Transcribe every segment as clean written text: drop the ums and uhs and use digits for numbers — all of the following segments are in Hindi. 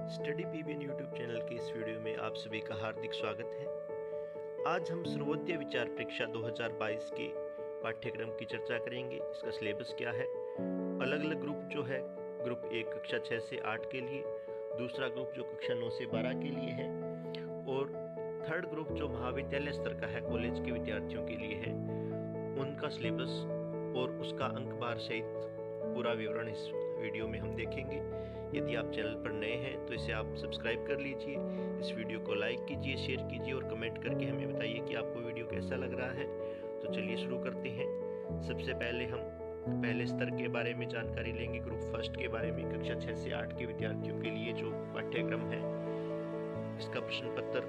स्टडी पीबीएन यूट्यूब चैनल के इस वीडियो में आप सभी का हार्दिक स्वागत है। आज हम सर्वोदय विचार परीक्षा 2022 के पाठ्यक्रम की चर्चा करेंगे। इसका सिलेबस क्या है, अलग अलग ग्रुप जो है, ग्रुप 1 कक्षा 6 से 8 के लिए, दूसरा ग्रुप जो कक्षा 9 से 12 के लिए है और थर्ड ग्रुप जो महाविद्यालय स्तर का है, कॉलेज के विद्यार्थियों के लिए है, उनका सिलेबस और उसका अंक भार सहित पूरा विवरण इस वीडियो में हम देखेंगे। यदि आप चैनल पर नए हैं तो इसे आप सब्सक्राइब कर लीजिए, इस वीडियो को लाइक कीजिए, शेयर कीजिए और कमेंट करके हमें बताइए कि आपको वीडियो कैसा लग रहा है। तो चलिए शुरू करते हैं। सबसे पहले हम पहले स्तर के बारे में जानकारी लेंगे, ग्रुप फर्स्ट के बारे में। कक्षा 6 से 8 के विद्यार्थियों के लिए जो पाठ्यक्रम है, इसका प्रश्न पत्र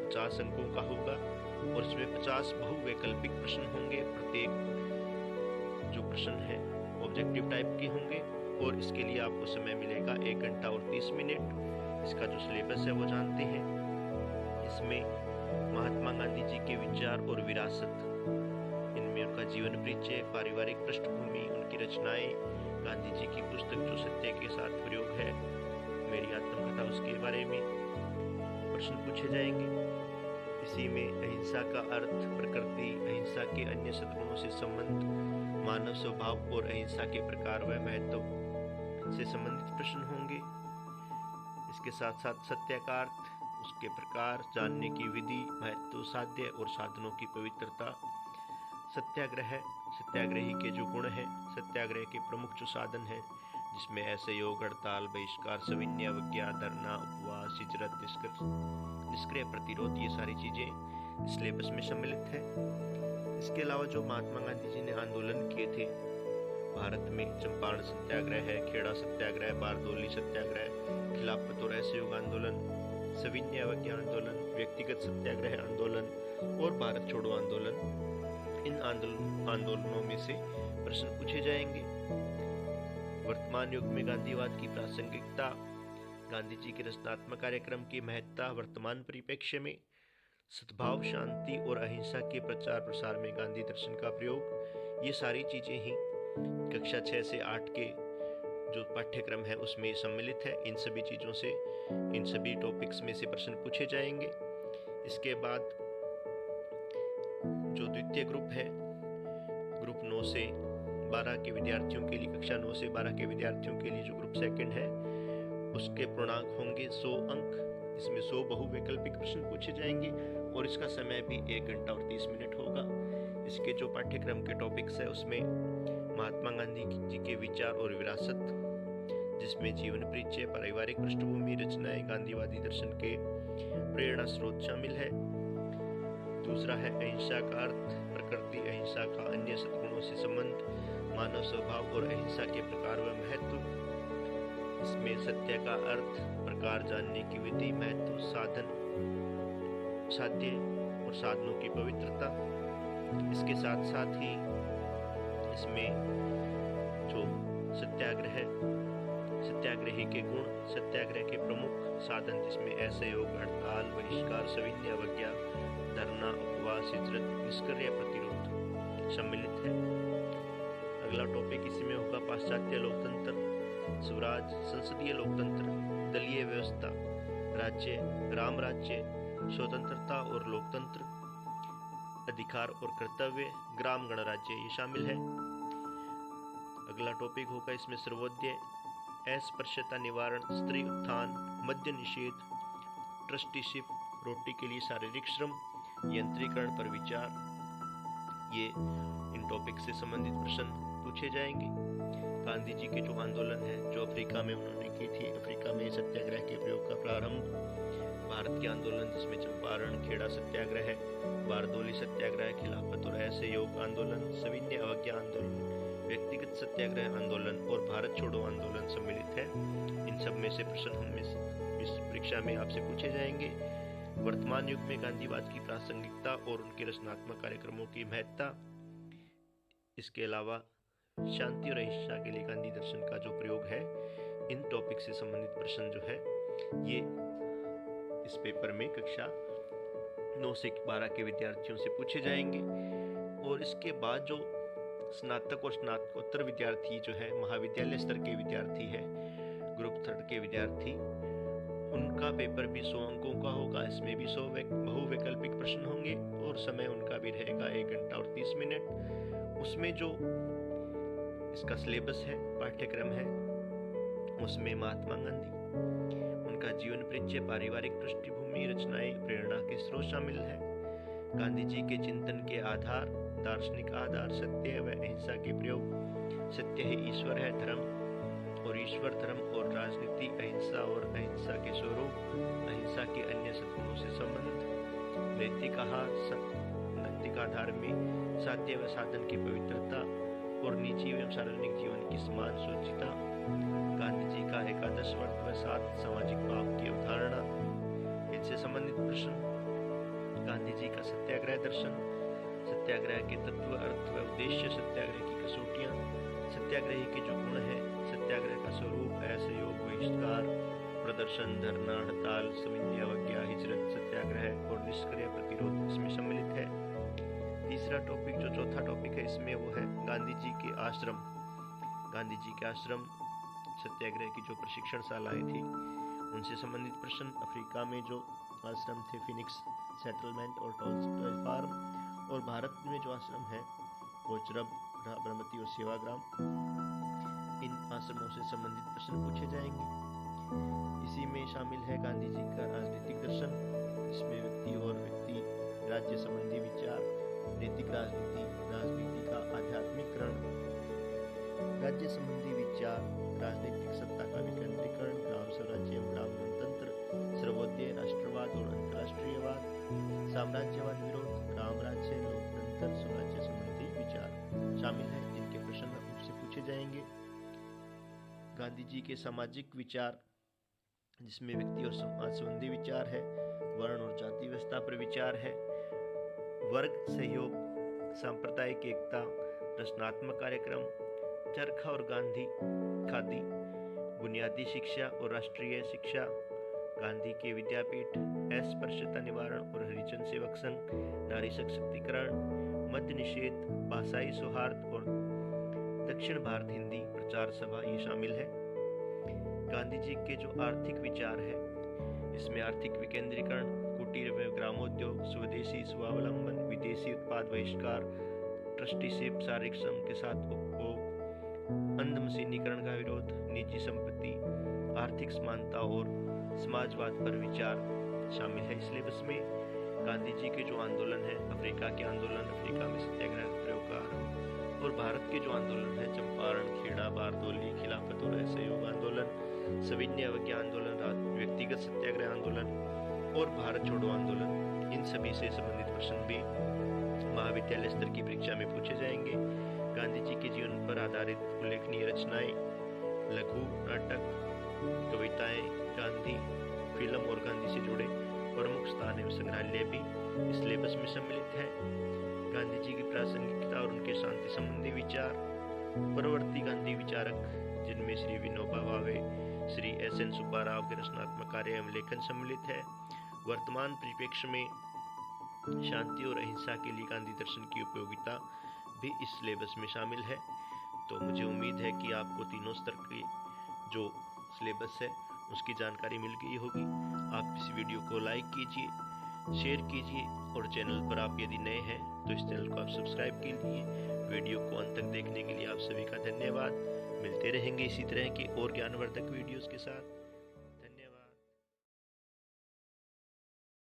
50 अंकों का होगा और इसमें 50 बहुवैकल्पिक प्रश्न होंगे। प्रत्येक जो प्रश्न है ऑब्जेक्टिव टाइप के होंगे और इसके लिए आपको समय मिलेगा 1 घंटा और 30 मिनट। इसका जो सिलेबस है वो जानते हैं। इसमें महात्मा गांधी जी के विचार और विरासत, इनमें उनका जीवन परिचय, पारिवारिक पृष्ठभूमि, उनकी रचनाएं, गांधी जी की पुस्तक जो सत्य के साथ प्रयोग है, मेरी आत्मकथा, उसके बारे में प्रश्न पूछे जाएंगे। इसी में अहिंसा का अर्थ, प्रकृति, अहिंसा के अन्य सद्गुणों से संबंध, मानव स्वभाव और अहिंसा के प्रकार व महत्व से संबंधित प्रश्न होंगे। इसके साथ साथ सत्य का अर्थ, उसके प्रकार, जानने की विधि, महत्व, साध्य और साधनों की पवित्रता, सत्याग्रह, सत्याग्रही के जो गुण हैं, सत्याग्रह के प्रमुख जो साधन हैं, जिसमें असहयोग, हड़ताल, बहिष्कार, सविनय अवज्ञा, धरना, उपवास, हिजरत, निष्क्रिय प्रतिरोध, ये सारी चीजें सिलेबस में सम्मिलित है। इसके अलावा जो महात्मा गांधी जी ने आंदोलन किए थे भारत में, चंपारण सत्याग्रह है, खेड़ा सत्याग्रह, बारदोली सत्याग्रह, खिलाफत और असहयोग आंदोलन, सविनय अवज्ञा आंदोलन, व्यक्तिगत सत्याग्रह आंदोलन और भारत छोड़ो आंदोलन, इन आंदोलनों में से प्रश्न पूछे जाएंगे। वर्तमान युग में गांधीवाद की प्रासंगिकता, गांधी जी के रचनात्मक कार्यक्रम की महत्ता वर्तमान परिप्रेक्ष्य में, सद्भाव, शांति और अहिंसा के प्रचार प्रसार में गांधी दर्शन का प्रयोग, ये सारी चीजें ही कक्षा 6 से 8 के जो पाठ्यक्रम है उसमें सम्मिलित है। इन सभी चीजों से, इन सभी टॉपिक्स में से प्रश्न पूछे जाएंगे। इसके बाद जो द्वितीय ग्रुप है, ग्रुप 9 से 12 के विद्यार्थियों के लिए, कक्षा 9 से 12 के विद्यार्थियों के लिए जो ग्रुप सेकंड है, उसके पूर्णांक होंगे 100 अंक। इसमें 100 बहुवैकल्पिक प्रश्न पूछे जाएंगे और इसका समय भी 1 घंटा और 30 मिनट होगा। इसके जो पाठ्यक्रम के टॉपिक्स है उसमें महात्मा गांधी जी के विचार और विरासत, जिसमें जीवन परिचय, पारिवारिक पृष्ठभूमि, रचनाएं, गांधीवादी दर्शन के प्रेरणा स्रोत शामिल है। दूसरा है अहिंसा का अर्थ, प्रकृति, अहिंसा का अन्य सद्गुणों से संबंध, मानव स्वभाव और अहिंसा के प्रकार व महत्व। इसमें सत्य का अर्थ, प्रकार, जानने की विधि, महत्व, साधन, साध्य और साधनों की पवित्रता। इसके साथ साथ ही इसमें जो सत्याग्रह, सत्याग्रही के गुण, सत्याग्रह के प्रमुख साधन, जिसमें असहयोग, हड़ताल, बहिष्कार, सविनय अवज्ञा, धरना, उपवास, हिजरत, निष्क्रिय प्रतिरोध सम्मिलित है। अगला टॉपिक इसमें होगा पाश्चात्य लोकतंत्र, स्वराज, संसदीय लोकतंत्र, दलीय व्यवस्था, राज्य, राम राज्य, स्वतंत्रता और लोकतंत्र, अधिकार और कर्तव्य, ग्राम गणराज्य, ये शामिल है। अगला टॉपिक होगा इसमें सर्वोदय, अस्पृश्यता निवारण, स्त्री उत्थान, मद्य निषेध, ट्रस्टीशिप, रोटी के लिए शारीरिक श्रम, यंत्रीकरण पर विचार, ये इन टॉपिक से संबंधित प्रश्न पूछे जाएंगे। गांधी जी के जो आंदोलन है, जो अफ्रीका में उन्होंने की थी, अफ्रीका में सत्याग्रह के प्रयोग का प्रारंभ, भारत के आंदोलन जिसमें चंपारण, खेड़ा सत्याग्रह, बारदोली सत्याग्रह, खिलाफत और असहयोग आंदोलन, सविनय अवज्ञा आंदोलन, व्यक्तिगत सत्याग्रह आंदोलन और भारत छोड़ो आंदोलन सम्मिलित है। इन सब में से प्रश्न हम इस परीक्षा में आपसे पूछे जाएंगे। वर्तमान युग में गांधीवाद की प्रासंगिकता और उनके रचनात्मक कार्यक्रमों की महत्ता, इसके अलावा शांति और अहिंसा के लिए गांधी दर्शन का जो प्रयोग है, इन टॉपिक से संबंधित प्रश्न जो है ये इस पेपर में कक्षा 9 से 12 के विद्यार्थियों से पूछे जाएंगे। और इसके बाद जो स्नातक और स्नातकोत्तर विद्यार्थी जो है, महाविद्यालय स्तर के विद्यार्थी है, ग्रुप 3 के विद्यार्थी, उनका पेपर भी 100 अंकों का होगा। इसमें भी 100 बहुवैकल्पिक प्रश्न होंगे और समय उनका भी रहेगा 1 घंटा और 30 मिनट। उसमें जो इसका सिलेबस है, पाठ्यक्रम है, उसमें महात्मा गांधी, उनका जीवन परिचय, पारिवारिक पृष्ठभूमि, रचनाएं, प्रेरणा के स्रोत शामिल है। गांधी जी के चिंतन के आधार, दार्शनिक आधार, सत्य व अहिंसा के प्रयोग। सत्य ही ईश्वर है, धर्म और ईश्वर, धर्म और राजनीति, अहिंसा और अहिंसा के स्वरूप, अहिंसा के अन्य सद्गुणों से संबंध, नैतिक आधार में साध्य व साधन की पवित्रता और निजी एवं सार्वजनिक जीवन की समान सूचिता। गांधी जी का एकादश व्रत व 7 सामाजिक भाव की अवधारणा, इनसे संबंधित प्रश्न। गांधी जी का सत्याग्रह दर्शन, सत्याग्रह के तत्व, अर्थ व उद्देश्य, सत्याग्रह की कसौटियाँ, सत्याग्रही के जो गुण हैं, सत्याग्रह का स्वरूप, असहयोग, बहिष्कार, प्रदर्शन, धरना, हड़ताल, सविनय अवज्ञा, हिजरत, सत्याग्रह और निष्क्रिय प्रतिरोध इसमें सम्मिलित है। तीसरा टॉपिक, जो चौथा टॉपिक है इसमें, वो है गांधी जी के आश्रम। गांधी जी के आश्रम, सत्याग्रह की जो प्रशिक्षण शालाएं थी उनसे संबंधित प्रश्न। अफ्रीका में जो आश्रम थे, फिनिक्स सेटलमेंट और टॉल्स्टॉय फार्म, और भारत में जो आश्रम है कोचरब, साबरमती और सेवाग्राम, इन आश्रमों से संबंधित प्रश्न पूछे जाएंगे। इसी में शामिल है गांधी जी का राजनीतिक दर्शन, जिसमें व्यक्ति और व्यक्ति राज्य संबंधी विचार, नैतिक राजनीति, राजनीति का आध्यात्मिकरण, राज्य संबंधी विचार, राजनीतिक सत्ता का विकेंद्रीकरण, ग्राम स्वराज्य एवं ग्राम गणतंत्र, सर्वोदय, राष्ट्रवाद और अंतर्राष्ट्रीयवाद, साम्राज्यवाद विरोध, ग्राम राज्य, लोकतंत्र, स्वराज्य संबंधी विचार शामिल है, जिनके प्रश्न उनसे पूछे जाएंगे। गांधी जी के सामाजिक विचार, जिसमें व्यक्ति और समाज संबंधी विचार है, वर्ण और जाति व्यवस्था पर विचार है, वर्ग सहयोग, सांप्रदायिक एकता, रचनात्मक कार्यक्रम, चरखा और गांधी, खादी, बुनियादी शिक्षा और राष्ट्रीय शिक्षा, गांधी के विद्यापीठ, अस्पृश्यता निवारण और हरिजन सेवक संघ, नारी सशक्तिकरण, मद्य निषेध, भाषाई सौहार्द और दक्षिण भारत हिंदी प्रचार सभा ये शामिल है। गांधी जी के जो आर्थिक विचार है, इसमें आर्थिक विकेंद्रीकरण, कुटीर व ग्रामोद्योग, स्वदेशी स्वावलंबन, विदेशी उत्पाद बहिष्कार, ट्रस्टीशिप, शारीरिक श्रम के साथ उपभोग, अंध मशीनीकरण का विरोध, निजी संपत्ति, आर्थिक समानता और समाजवाद पर विचार शामिल है। सिलेबस में गांधी जी के जो आंदोलन है, अफ्रीका के आंदोलन, अफ्रीका में सत्याग्रह प्रयोग का आरंभ, और भारत के जो आंदोलन है, चंपारण, खेड़ा, बारदौली, खिलाफत और असहयोग आंदोलन, सविनय अवज्ञा आंदोलन, व्यक्तिगत सत्याग्रह आंदोलन और भारत छोड़ो आंदोलन, इन सभी से संबंधित प्रश्न भी महाविद्यालय स्तर की परीक्षा में पूछे जाएंगे। गांधी जी के जीवन पर आधारित उल्लेखनीय रचनाएं, लघु नाटक, कविताएं, गांधी फिल्म और गांधी से जुड़े प्रमुख स्थान एवं संग्रहालय भी इस सिलेबस में सम्मिलित है। गांधी जी की प्रासंगिकता और उनके शांति संबंधी विचार, परवर्ती गांधी विचारक, जिनमें श्री विनोबा भावे, श्री एस.एन. सुब्बा राव के रचनात्मक कार्य एवं लेखन सम्मिलित है। वर्तमान परिप्रेक्ष्य में शांति और अहिंसा के लिए गांधी दर्शन की उपयोगिता भी इस सिलेबस में शामिल है। तो मुझे उम्मीद है कि आपको तीनों स्तर के जो सिलेबस है उसकी जानकारी मिल गई होगी। आप इस वीडियो को लाइक कीजिए, शेयर कीजिए और चैनल पर आप यदि नए हैं तो इस चैनल को आप सब्सक्राइब कीजिए। वीडियो को अंत तक देखने के लिए आप सभी का धन्यवाद। मिलते रहेंगे इसी तरह के और ज्ञानवर्धक वीडियोस के साथ।